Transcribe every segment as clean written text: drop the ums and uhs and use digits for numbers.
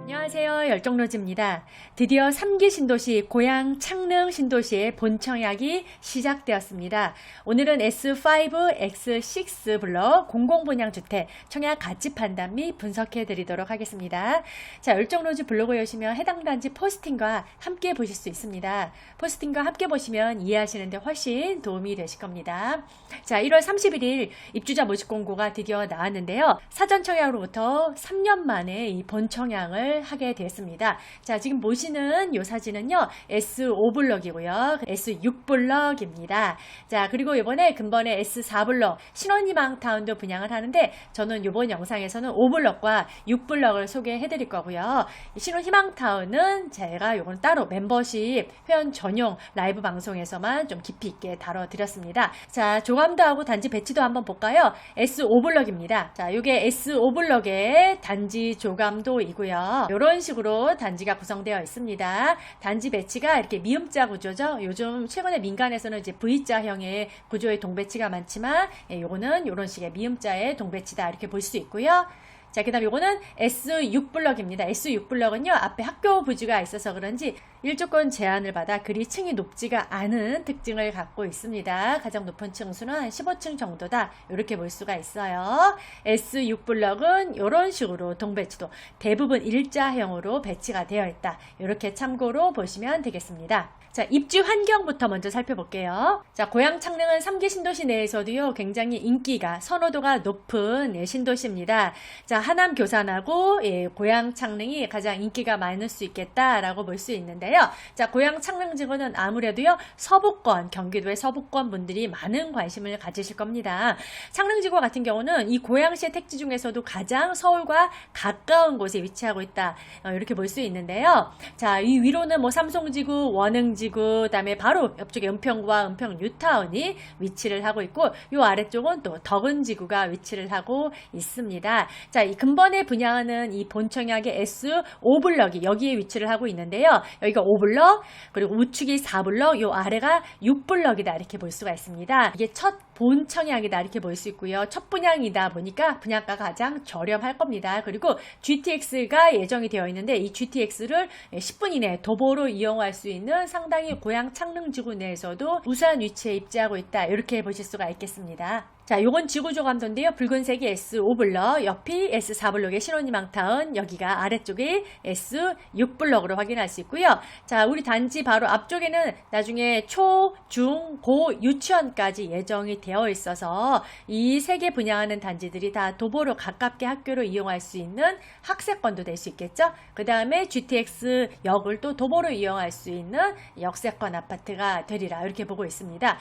안녕하세요. 열정로즈입니다. 드디어 3기 신도시 고양 창릉 신도시의 본청약이 시작되었습니다. 오늘은 S5, X6 블럭 공공분양주택 청약 가치 판단 및 분석해 드리도록 하겠습니다. 자, 열정로즈 블로그에 오시면 해당 단지 포스팅과 함께 보실 수 있습니다. 포스팅과 함께 보시면 이해하시는데 훨씬 도움이 되실 겁니다. 자, 1월 31일 입주자 모집 공고가 드디어 나왔는데요. 사전 청약으로부터 3년 만에 이 본청약을 하게 됐습니다. 자, 지금 보시는 이 사진은요, S5블럭이고요. S6블럭입니다. 자, 그리고 이번에 근본에 S4블럭 신혼희망타운도 분양을 하는데, 저는 이번 영상에서는 5블럭과 6블럭을 소개해 드릴 거고요. 신혼희망타운은 제가 요건 따로 멤버십 회원 전용 라이브 방송에서만 좀 깊이 있게 다뤄드렸습니다. 자, 조감도 하고 단지 배치도 한번 볼까요? S5블럭입니다. 자, 요게 S5블럭의 단지 조감도이고요. 이런 식으로 단지가 구성되어 있습니다. 단지 배치가 이렇게 미음자 구조죠. 요즘 최근에 민간에서는 이제 V자형의 구조의 동배치가 많지만, 요거는 이런 식의 미음자의 동배치다 이렇게 볼 수 있고요. 자, 그 다음 요거는 S6블럭입니다. S6블럭은요, 앞에 학교 부지가 있어서 그런지 일조권 제한을 받아 그리 층이 높지가 않은 특징을 갖고 있습니다. 가장 높은 층수는 한 15층 정도다. 이렇게 볼 수가 있어요. S6블럭은 이런 식으로 동배치도 대부분 일자형으로 배치가 되어 있다. 이렇게 참고로 보시면 되겠습니다. 자, 입주 환경부터 먼저 살펴볼게요. 자, 고양 창릉은 3기 신도시 내에서도요, 굉장히 인기가, 선호도가 높은 신도시입니다. 자, 하남 교산하고 고양 창릉이 가장 인기가 많을 수 있겠다라고 볼 수 있는데요. 자, 고양 창릉 지구는 아무래도요, 서부권, 경기도의 서부권 분들이 많은 관심을 가지실 겁니다. 창릉 지구 같은 경우는 이 고양시의 택지 중에서도 가장 서울과 가까운 곳에 위치하고 있다. 이렇게 볼 수 있는데요. 자, 이 위로는 뭐 삼성지구, 원흥지구, 그다음에 바로 옆쪽에 은평구와 은평 뉴타운이 위치를 하고 있고, 요 아래쪽은 또 덕은지구가 위치를 하고 있습니다. 자, 이 근본에 분양하는 이 본청약의 S5블럭이 여기에 위치를 하고 있는데요. 여기가 5블럭, 그리고 우측이 4블럭, 요 아래가 6블럭이다 이렇게 볼 수가 있습니다. 이게 첫 본청약이다 이렇게 볼 수 있고요. 첫 분양이다 보니까 분양가가 가장 저렴할 겁니다. 그리고 GTX가 예정이 되어 있는데, 이 GTX를 10분 이내 도보로 이용할 수 있는 상당히 고양 창릉지구 내에서도 우수한 위치에 입지하고 있다 이렇게 보실 수가 있겠습니다. 자, 요건 지구조감도인데요. 붉은색이 S5블럭, 옆이 S4블럭의 신혼희망타운, 여기가 아래쪽이 S6블럭으로 확인할 수 있고요. 자, 우리 단지 바로 앞쪽에는 나중에 초, 중, 고 유치원까지 예정이 되어 있어서 이 세 개 분양하는 단지들이 다 도보로 가깝게 학교로 이용할 수 있는 학세권도 될 수 있겠죠. 그 다음에 GTX 역을 또 도보로 이용할 수 있는 역세권 아파트가 되리라 이렇게 보고 있습니다.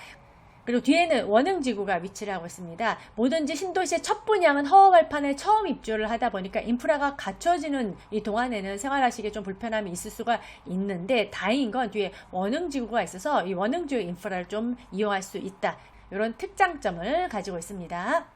그리고 뒤에는 원흥지구가 위치를 하고 있습니다. 뭐든지 신도시의 첫 분양은 허허벌판에 처음 입주를 하다 보니까 인프라가 갖춰지는 이 동안에는 생활하시기에 좀 불편함이 있을 수가 있는데, 다행인 건 뒤에 원흥지구가 있어서 이 원흥지구 인프라를 좀 이용할 수 있다. 이런 특장점을 가지고 있습니다.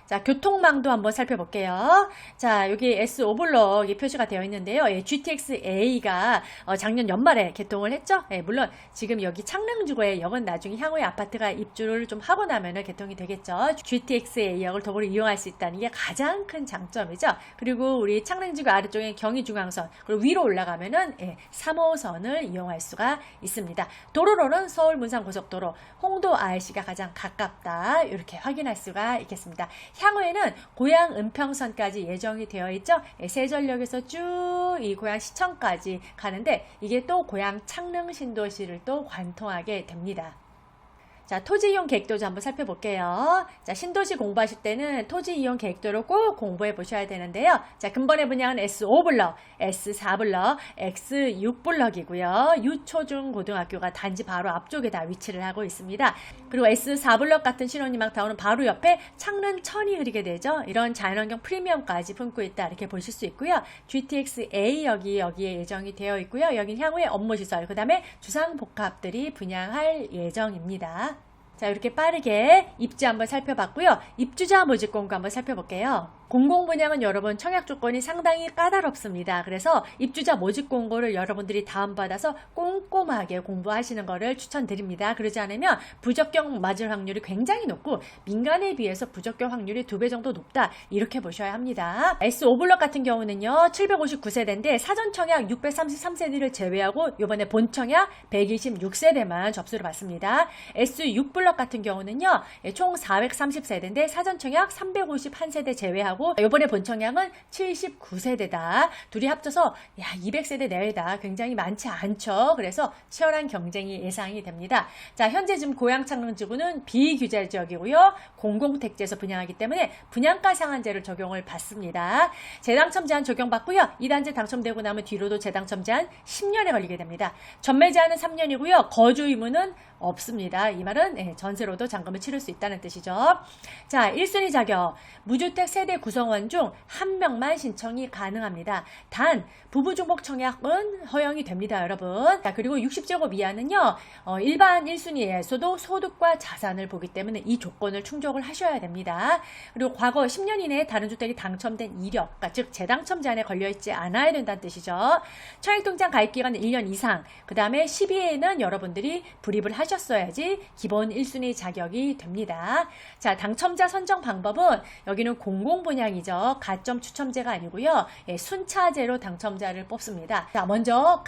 자, 교통망도 한번 살펴볼게요. 자, 여기 S5블럭이 표시가 되어 있는데요. GTX-A가 작년 연말에 개통을 했죠. 물론 지금 여기 창릉지구의 역은 나중에 향후에 아파트가 입주를 좀 하고 나면은 개통이 되겠죠. GTX-A 역을 도보로 이용할 수 있다는 게 가장 큰 장점이죠. 그리고 우리 창릉지구 아래쪽에 경의중앙선, 그리고 위로 올라가면은 3호선을 이용할 수가 있습니다. 도로로는 서울 문산고속도로, 홍도 IC가 가장 가깝다 이렇게 확인할 수가 있겠습니다. 향후에는 고양 은평선까지 예정이 되어 있죠. 세전역에서 쭉 이 고양 시청까지 가는데, 이게 또 고양 창릉 신도시를 또 관통하게 됩니다. 자, 토지 이용 계획도 한번 살펴볼게요. 자, 신도시 공부하실 때는 토지 이용 계획도를 꼭 공부해 보셔야 되는데요. 자, 근본의 분양은 S5블럭, S4블럭, X6블럭이고요. 유초중고등학교가 단지 바로 앞쪽에 다 위치를 하고 있습니다. 그리고 S4블럭 같은 신혼희망타운은 바로 옆에 창릉천이 흐르게 되죠. 이런 자연환경 프리미엄까지 품고 있다 이렇게 보실 수 있고요. GTX-A 역이 여기에 예정이 되어 있고요. 여긴 향후에 업무시설, 그 다음에 주상복합들이 분양할 예정입니다. 자, 이렇게 빠르게 입지 한번 살펴봤고요. 입주자 모집 공고 한번 살펴볼게요. 공공분양은 여러분 청약 조건이 상당히 까다롭습니다. 그래서 입주자 모집 공고를 여러분들이 다운받아서 꼼꼼하게 공부하시는 것을 추천드립니다. 그러지 않으면 부적격 맞을 확률이 굉장히 높고 민간에 비해서 부적격 확률이 2배 정도 높다. 이렇게 보셔야 합니다. S5블럭 같은 경우는요. 759세대인데 사전 청약 633세대를 제외하고 이번에 본 청약 126세대만 접수를 받습니다. S6블럭 같은 경우는요. 총 430세대인데 사전 청약 351세대 제외하고 이번에 본 청약은 79세대다. 둘이 합쳐서 200세대 내외다. 굉장히 많지 않죠. 그래서 치열한 경쟁이 예상이 됩니다. 자, 현재 지금 고양창릉지구는 비규제 지역이고요. 공공택지에서 분양하기 때문에 분양가 상한제를 적용을 받습니다. 재당첨 제한 적용받고요. 2단지 당첨되고 나면 뒤로도 재당첨 제한 10년에 걸리게 됩니다. 전매 제한은 3년이고요. 거주 의무는 없습니다. 이 말은 전세로도 잔금을 치를 수 있다는 뜻이죠. 자, 1순위 자격. 무주택 세대 구성원 중 한 명만 신청이 가능합니다. 단 부부 중복 청약은 허용이 됩니다, 여러분. 자, 그리고 60제곱 이하는요. 일반 1순위에서도 소득과 자산을 보기 때문에 이 조건을 충족을 하셔야 됩니다. 그리고 과거 10년 이내에 다른 주택이 당첨된 이력, 그러니까 즉 재당첨 제한에 걸려있지 않아야 된다는 뜻이죠. 청약통장 가입기간은 1년 이상, 그 다음에 12회에는 여러분들이 불입을 하셨어야지 기본 1순위 자격이 됩니다. 자, 당첨자 선정 방법은 여기는 공공분양이죠. 가점 추첨제가 아니고요. 순차제로 당첨자를 뽑습니다. 자, 먼저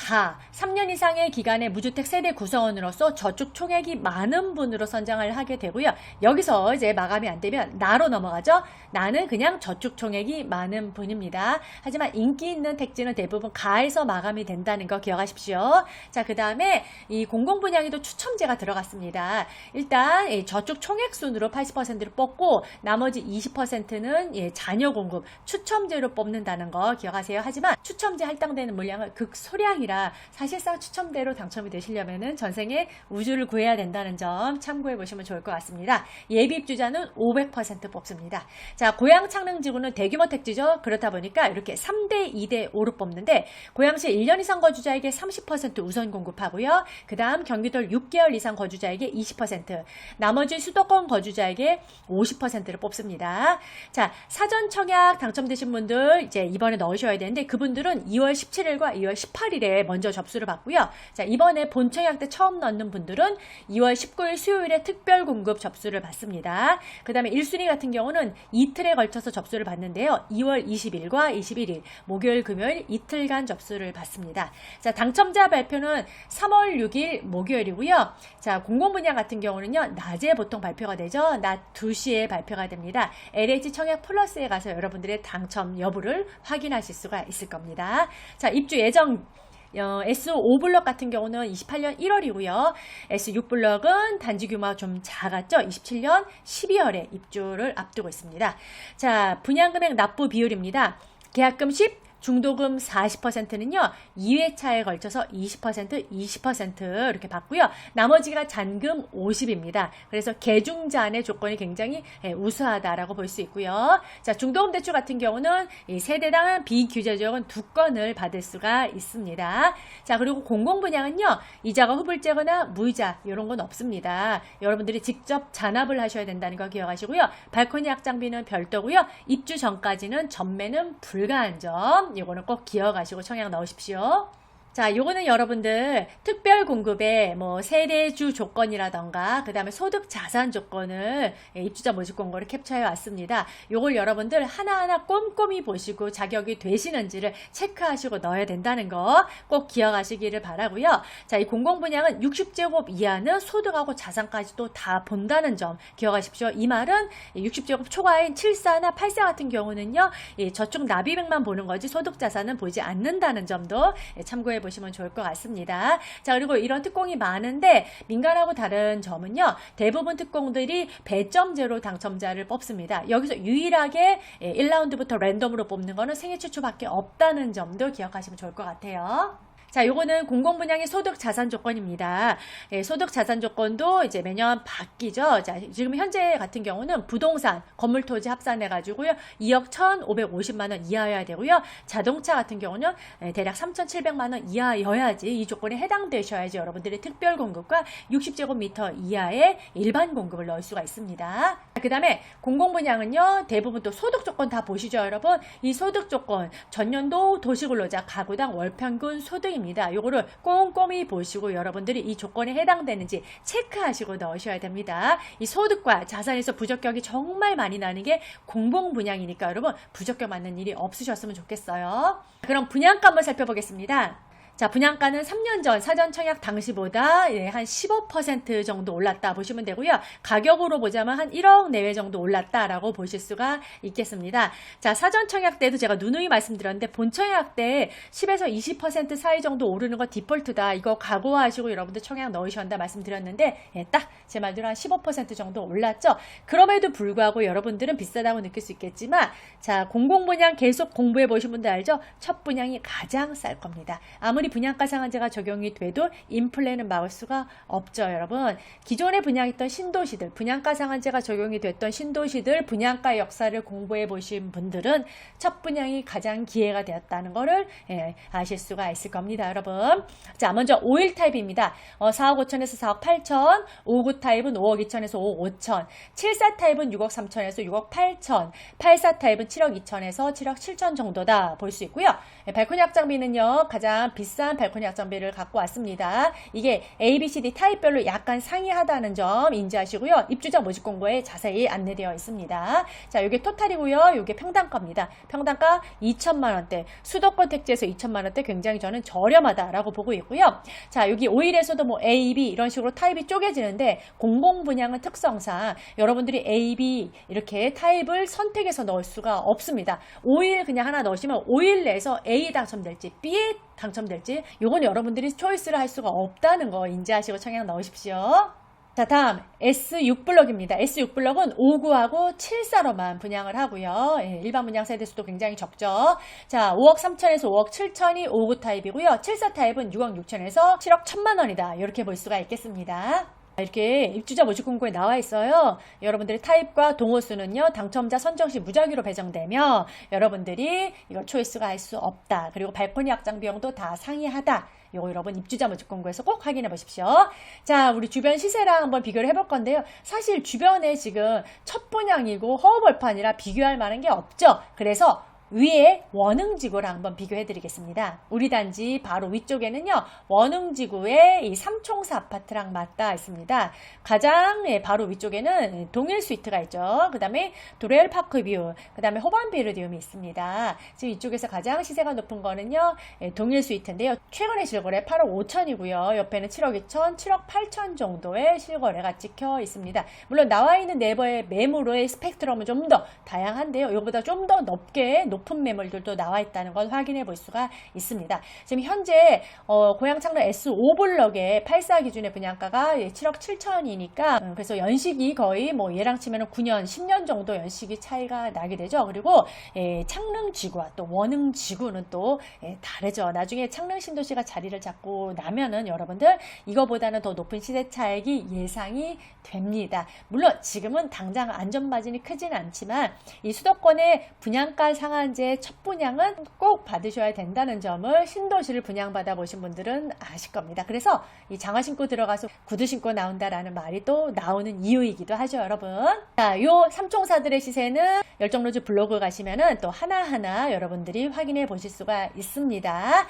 3년 이상의 기간의 무주택 세대 구성원으로서 저축 총액이 많은 분으로 선정을 하게 되고요. 여기서 이제 마감이 안 되면 나로 넘어가죠. 나는 그냥 저축 총액이 많은 분입니다. 하지만 인기 있는 택지는 대부분 가에서 마감이 된다는 거 기억하십시오. 자, 그 다음에 이 공공분양에도 추첨제가 들어갔습니다. 일단 저축 총액 순으로 80%를 뽑고 나머지 20%는 자녀 공급 추첨제로 뽑는다는 거 기억하세요. 하지만 추첨제 할당되는 물량은 극소량이라 사실상 추첨대로 당첨이 되시려면은 전생에 우주를 구해야 된다는 점 참고해 보시면 좋을 것 같습니다. 예비 입주자는 500% 뽑습니다. 자, 고양 창릉지구는 대규모 택지죠. 그렇다 보니까 이렇게 3대 2대 5로 뽑는데 고양시 1년 이상 거주자에게 30% 우선 공급하고요. 그 다음 경기도 6개월 이상 거주자에게 20%, 나머지 수도권 거주자에게 50%를 뽑습니다. 자, 사전 청약 당첨되신 분들 이제 이번에 넣으셔야 되는데 그분들은 2월 17일과 2월 18일에 먼저 접수를 받고요. 자, 이번에 본 청약 때 처음 넣는 분들은 2월 19일 수요일에 특별 공급 접수를 받습니다. 그 다음에 1순위 같은 경우는 이틀에 걸쳐서 접수를 받는데요. 2월 20일과 21일 목요일 금요일 이틀간 접수를 받습니다. 자, 당첨자 발표는 3월 6일 목요일이고요. 자, 공공분양 같은 경우는요. 낮에 보통 발표가 되죠. 낮 2시에 발표가 됩니다. LH 청약 플러스에 가서 여러분들의 당첨 여부를 확인하실 수가 있을 겁니다. 자, 입주 예정 S5블럭 같은 경우는 28년 1월이고요. S6블럭은 단지 규모가 좀 작았죠. 27년 12월에 입주를 앞두고 있습니다. 자, 분양금액 납부 비율입니다. 계약금 10, 중도금 40%는요. 2회차에 걸쳐서 20% 이렇게 받고요. 나머지가 잔금 50입니다. 그래서 계중잔의 조건이 굉장히 우수하다라고 볼 수 있고요. 자, 중도금 대출 같은 경우는 이 세대당 비규제 지역은 2건을 받을 수가 있습니다. 자, 그리고 공공분양은요. 이자가 후불제거나 무이자 이런 건 없습니다. 여러분들이 직접 잔압을 하셔야 된다는 거 기억하시고요. 발코니 약장비는 별도고요. 입주 전까지는 전매는 불가한 점 이거는 꼭 기억하시고 청약 넣으십시오. 자, 요거는 여러분들 특별 공급의 뭐 세대주 조건이라던가 그 다음에 소득 자산 조건을 입주자 모집 공고를 캡처해 왔습니다. 요걸 여러분들 하나하나 꼼꼼히 보시고 자격이 되시는지를 체크하시고 넣어야 된다는 거 꼭 기억하시기를 바라고요. 자, 이 공공분양은 60제곱 이하는 소득하고 자산까지도 다 본다는 점 기억하십시오. 이 말은 60제곱 초과인 7사나 8사 같은 경우는요. 저축 납입액만 보는 거지 소득 자산은 보지 않는다는 점도 참고해 보시면 좋을 것 같습니다. 자, 그리고 이런 특공이 많은데 민간하고 다른 점은요. 대부분 특공들이 배점제로 당첨자를 뽑습니다. 여기서 유일하게 1라운드부터 랜덤으로 뽑는 거는 생애 최초밖에 없다는 점도 기억하시면 좋을 것 같아요. 자, 요거는 공공분양의 소득 자산 조건입니다. 예, 소득 자산 조건도 이제 매년 바뀌죠. 자, 지금 현재 같은 경우는 부동산, 건물 토지 합산해가지고요. 2억 1,550만 원 이하여야 되고요. 자동차 같은 경우는 대략 3,700만 원 이하여야지 이 조건에 해당되셔야지 여러분들이 특별 공급과 60제곱미터 이하의 일반 공급을 넣을 수가 있습니다. 그 다음에 공공분양은요. 대부분 또 소득 조건 다 보시죠, 여러분. 이 소득 조건, 전년도 도시근로자 가구당 월평균 소득입니다. 요거를 꼼꼼히 보시고 여러분들이 이 조건에 해당되는지 체크하시고 넣으셔야 됩니다. 이 소득과 자산에서 부적격이 정말 많이 나는 게 공공분양이니까 여러분 부적격 맞는 일이 없으셨으면 좋겠어요. 그럼 분양가 한번 살펴보겠습니다. 자, 분양가는 3년 전 사전 청약 당시보다 한 15% 정도 올랐다 보시면 되고요. 가격으로 보자면 한 1억 내외 정도 올랐다라고 보실 수가 있겠습니다. 자, 사전 청약 때도 제가 누누이 말씀드렸는데 본 청약 때 10에서 20% 사이 정도 오르는 거 디폴트다. 이거 각오하시고 여러분들 청약 넣으셔야 한다 말씀드렸는데 딱 제 말대로 한 15% 정도 올랐죠. 그럼에도 불구하고 여러분들은 비싸다고 느낄 수 있겠지만 자, 공공분양 계속 공부해 보신 분들 알죠? 첫 분양이 가장 쌀 겁니다. 아무리 분양가 상한제가 적용이 돼도 인플레는 막을 수가 없죠, 여러분. 기존에 분양했던 신도시들, 분양가 상한제가 적용이 됐던 신도시들 분양가 역사를 공부해 보신 분들은 첫 분양이 가장 기회가 되었다는 거를 아실 수가 있을 겁니다, 여러분. 자, 먼저 5일 타입입니다. 4억 5천에서 4억 8천, 5구 타입은 5억 2천에서 5억 5천, 7사 타입은 6억 3천에서 6억 8천, 8사 타입은 7억 2천에서 7억 7천 정도다 볼 수 있고요. 발코니 확장비는요, 가장 비싼 발코니 확장비를 갖고 왔습니다. 이게 A, B, C, D 타입별로 약간 상이하다는 점 인지하시고요. 입주자 모집 공고에 자세히 안내되어 있습니다. 자, 이게 토탈이고요. 이게 평당가입니다. 평당가 2천만 원대, 수도권 택지에서 2천만 원대 굉장히 저는 저렴하다라고 보고 있고요. 자, 여기 5일에서도 뭐 A, B 이런 식으로 타입이 쪼개지는데 공공분양은 특성상 여러분들이 A, B 이렇게 타입을 선택해서 넣을 수가 없습니다. 5일 그냥 하나 넣으시면 5일 내에서 A 당첨될지 B에 당첨될지 요건 여러분들이 초이스를 할 수가 없다는 거 인지하시고 청약 넣으십시오. 자, 다음 S6블럭입니다. S6블럭은 5구하고 7사로만 분양을 하고요. 일반 분양 세대수도 굉장히 적죠. 자, 5억 3천에서 5억 7천이 5구 타입이고요. 7사 타입은 6억 6천에서 7억 1천만 원이다. 이렇게 볼 수가 있겠습니다. 이렇게 입주자 모집 공고에 나와 있어요. 여러분들의 타입과 동호수는요, 당첨자 선정 시 무작위로 배정되며 여러분들이 이거 초이스가 할 수 없다. 그리고 발코니 확장 비용도 다 상이하다. 요거 여러분 입주자 모집 공고에서 꼭 확인해 보십시오. 자, 우리 주변 시세랑 한번 비교를 해볼 건데요. 사실 주변에 지금 첫 분양이고 허허벌판이라 비교할 만한 게 없죠. 그래서 위에 원흥지구랑 한번 비교해 드리겠습니다. 우리 단지 바로 위쪽에는요, 원흥지구의 이 삼총사 아파트랑 맞닿아 있습니다. 가장 바로 위쪽에는 동일 스위트가 있죠. 그 다음에 도레일 파크뷰, 그 다음에 호반비르디움이 있습니다. 지금 이쪽에서 가장 시세가 높은 거는요, 동일 스위트인데요. 최근에 실거래 8억 5천이고요. 옆에는 7억 2천, 7억 8천 정도의 실거래가 찍혀 있습니다. 물론 나와 있는 네이버의 매물의 스펙트럼은 좀 더 다양한데요. 이거보다 좀 더 높은 매물들도 나와 있다는 걸 확인해 볼 수가 있습니다. 지금 현재 고양 창릉 S5블럭의 8사 기준의 분양가가 7억 7천이니까 그래서 연식이 거의 뭐 얘랑 치면 9년, 10년 정도 연식이 차이가 나게 되죠. 그리고 창릉 지구와 또 원흥 지구는 또 다르죠. 나중에 창릉 신도시가 자리를 잡고 나면은 여러분들 이거보다는 더 높은 시세 차익이 예상이 됩니다. 물론 지금은 당장 안전마진이 크진 않지만 이 수도권의 분양가 상한제 첫 분양은 꼭 받으셔야 된다는 점을 신도시를 분양받아 보신 분들은 아실 겁니다. 그래서 이 장화 신고 들어가서 구두 신고 나온다라는 말이 또 나오는 이유이기도 하죠, 여러분. 자, 요 삼총사들의 시세는 열정로즈 블로그 가시면은 또 하나하나 여러분들이 확인해 보실 수가 있습니다.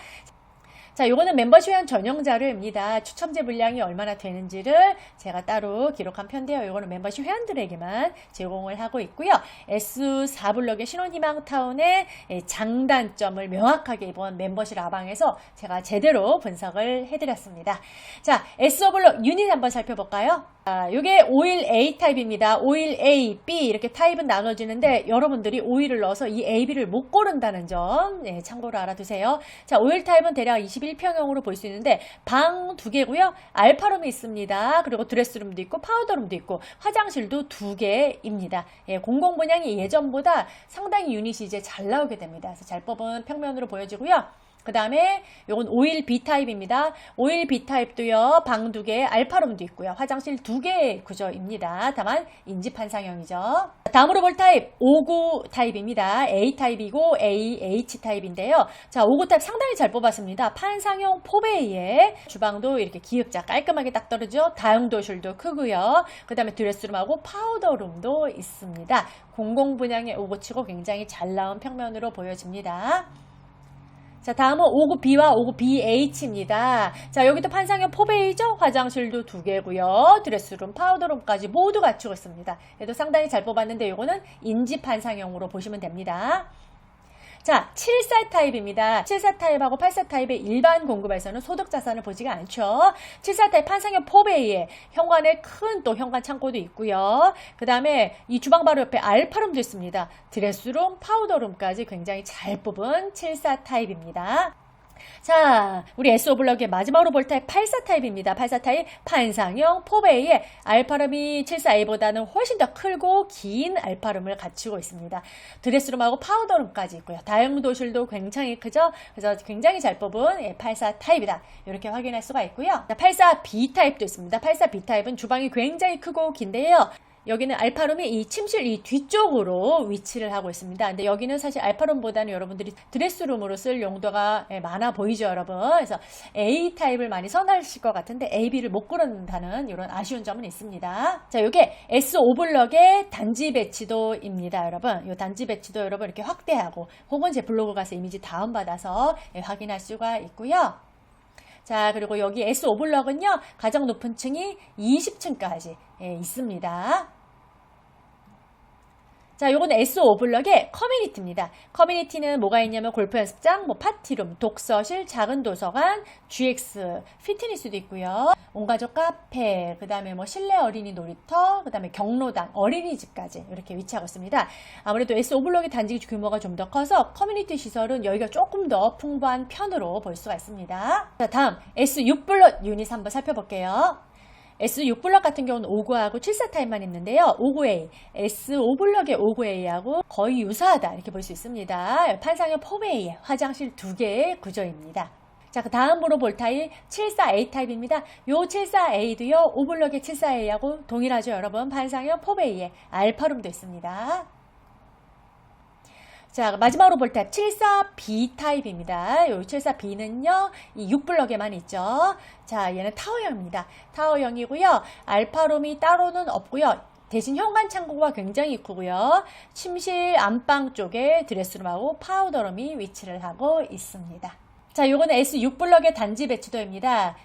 자, 요거는 멤버십회원 전용 자료입니다. 추첨제 물량이 얼마나 되는지를 제가 따로 기록한 편인데요. 요거는 멤버십 회원들에게만 제공을 하고 있고요. S4블럭의 신혼희망타운의 장단점을 명확하게 이번 멤버십 라방에서 제가 제대로 분석을 해드렸습니다. 자, S5블럭 유닛 한번 살펴볼까요? 요게 51A 타입입니다. 51A, B 이렇게 타입은 나눠지는데 여러분들이 51을 넣어서 이 A, B를 못 고른다는 점 참고로 알아두세요. 자, 51 타입은 대략 21평형으로 볼 수 있는데 방 2개고요. 알파룸이 있습니다. 그리고 드레스룸도 있고 파우더룸도 있고 화장실도 2개입니다. 공공분양이 예전보다 상당히 유닛이 이제 잘 나오게 됩니다. 그래서 잘 뽑은 평면으로 보여지고요. 그 다음에 요건 51 B타입입니다. 51 B타입도요, 방 2개, 알파룸도 있고요. 화장실 2개의 구조입니다. 다만 인지판상형이죠. 다음으로 볼 타입, 59 타입입니다. A타입이고 AH 타입인데요. 자, 59 타입 상당히 잘 뽑았습니다. 판상형 포베이에 주방도 이렇게 기역자 깔끔하게 딱 떨어지죠. 다용도실도 크고요. 그 다음에 드레스룸하고 파우더룸도 있습니다. 공공분양에 59치고 굉장히 잘 나온 평면으로 보여집니다. 자, 다음은 59B와 59BH입니다. 자, 여기도 판상형 포베이죠? 화장실도 2개고요. 드레스룸, 파우더룸까지 모두 갖추고 있습니다. 얘도 상당히 잘 뽑았는데 이거는 인지 판상형으로 보시면 됩니다. 자, 74 타입입니다. 74 타입하고 84 타입의 일반 공급에서는 소득 자산을 보지가 않죠. 74 타입 판상형 포베이에 현관에 큰 또 현관 창고도 있고요. 그 다음에 이 주방 바로 옆에 알파룸도 있습니다. 드레스룸, 파우더룸까지 굉장히 잘 뽑은 74 타입입니다. 자, 우리 S5블럭의 마지막으로 볼 타입 84 타입입니다. 84 타입 판상형 포베이에 알파룸이 74A보다는 훨씬 더 크고 긴 알파룸을 갖추고 있습니다. 드레스룸하고 파우더룸까지 있고요. 다용도실도 굉장히 크죠. 그래서 굉장히 잘 뽑은 84 타입이다. 이렇게 확인할 수가 있고요. 84B 타입도 있습니다. 84B 타입은 주방이 굉장히 크고 긴데요. 여기는 알파룸이 이 침실 이 뒤쪽으로 위치를 하고 있습니다. 근데 여기는 사실 알파룸보다는 여러분들이 드레스룸으로 쓸 용도가 많아 보이죠, 여러분. 그래서 A 타입을 많이 선호하실 것 같은데 A, B를 못 고른다는 이런 아쉬운 점은 있습니다. 자, 이게 S5블럭의 단지 배치도입니다, 여러분. 이 단지 배치도 여러분 이렇게 확대하고 혹은 제 블로그 가서 이미지 다운받아서 확인할 수가 있고요. 자, 그리고 여기 S5블럭은요, 가장 높은 층이 20층까지 있습니다. 자, 요거는 S5블럭의 커뮤니티입니다. 커뮤니티는 뭐가 있냐면 골프 연습장, 뭐 파티룸, 독서실, 작은 도서관, GX, 피트니스도 있고요. 온가족 카페, 그 다음에 뭐 실내 어린이 놀이터, 그 다음에 경로당, 어린이집까지 이렇게 위치하고 있습니다. 아무래도 S5블럭의 단지 규모가 좀 더 커서 커뮤니티 시설은 여기가 조금 더 풍부한 편으로 볼 수가 있습니다. 자, 다음 S6블럭 유닛 한번 살펴볼게요. S6블럭 같은 경우는 59하고 74 타입만 있는데요. 59A, S5블럭의 59A하고 거의 유사하다 이렇게 볼 수 있습니다. 판상형 포베이에 화장실 2개의 구조입니다. 자, 그 다음으로 볼 타입 74A 타입입니다. 요 74A도요, 5블럭의 74A하고 동일하죠, 여러분. 판상형 포베이에 알파룸도 있습니다. 자, 마지막으로 볼 타입 74B 타입입니다. 요 74B는요, 이 6블럭에만 있죠. 자, 얘는 타워형입니다. 타워형이고요. 알파룸이 따로는 없고요. 대신 현관 창고가 굉장히 크고요. 침실 안방 쪽에 드레스룸하고 파우더룸이 위치를 하고 있습니다. 자, 요거는 S6블럭의 단지 배치도입니다.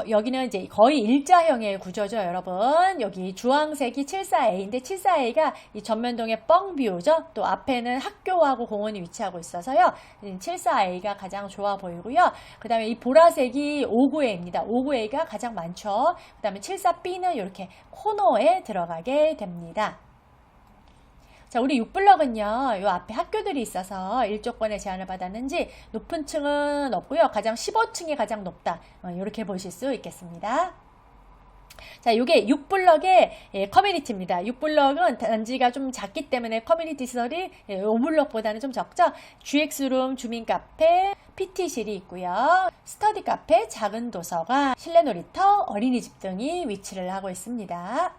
여기는 이제 거의 일자형의 구조죠, 여러분. 여기 주황색이 74A인데 74A가 이 전면동의 뻥뷰죠. 또 앞에는 학교하고 공원이 위치하고 있어서요. 74A가 가장 좋아 보이고요. 그 다음에 이 보라색이 59A입니다. 59A가 가장 많죠. 그 다음에 74B는 이렇게 코너에 들어가게 됩니다. 자, 우리 6블럭은요, 요 앞에 학교들이 있어서 일조권의 제한을 받았는지 높은 층은 없고요. 가장 15층이 가장 높다. 이렇게 보실 수 있겠습니다. 자, 이게 6블럭의 커뮤니티입니다. 6블럭은 단지가 좀 작기 때문에 커뮤니티 시설이 5블럭보다는 좀 적죠. GX룸, 주민카페, PT실이 있고요. 스터디 카페, 작은 도서관, 실내 놀이터, 어린이집 등이 위치를 하고 있습니다.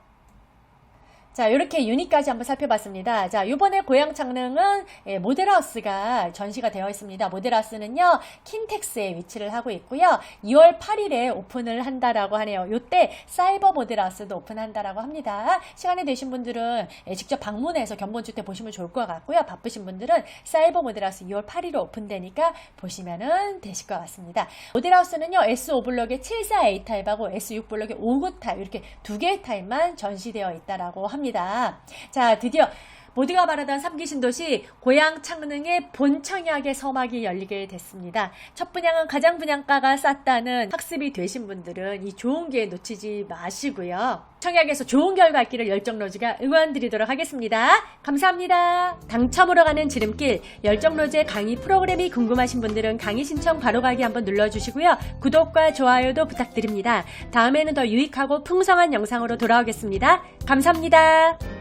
자, 이렇게 유닛까지 한번 살펴봤습니다. 자, 이번에 고양 창릉은 모델하우스가 전시가 되어 있습니다. 모델하우스는요, 킨텍스에 위치를 하고 있고요. 2월 8일에 오픈을 한다라고 하네요. 이때 사이버 모델하우스도 오픈한다라고 합니다. 시간이 되신 분들은 직접 방문해서 견본주택 보시면 좋을 것 같고요. 바쁘신 분들은 사이버 모델하우스 2월 8일에 오픈되니까 보시면은 되실 것 같습니다. 모델하우스는요, S5블럭의 74A 타입하고 S6블럭의 59 타입 이렇게 2개의 타입만 전시되어 있다라고 합니다. 자, 드디어 모두가 바라던 3기 신도시 고양 창릉의 본청약의 서막이 열리게 됐습니다. 첫 분양은 가장 분양가가 쌌다는 학습이 되신 분들은 이 좋은 기회 놓치지 마시고요. 청약에서 좋은 결과 있기를 열정로즈가 응원드리도록 하겠습니다. 감사합니다. 당첨으로 가는 지름길 열정로즈의 강의 프로그램이 궁금하신 분들은 강의 신청 바로 가기 한번 눌러주시고요. 구독과 좋아요도 부탁드립니다. 다음에는 더 유익하고 풍성한 영상으로 돌아오겠습니다. 감사합니다.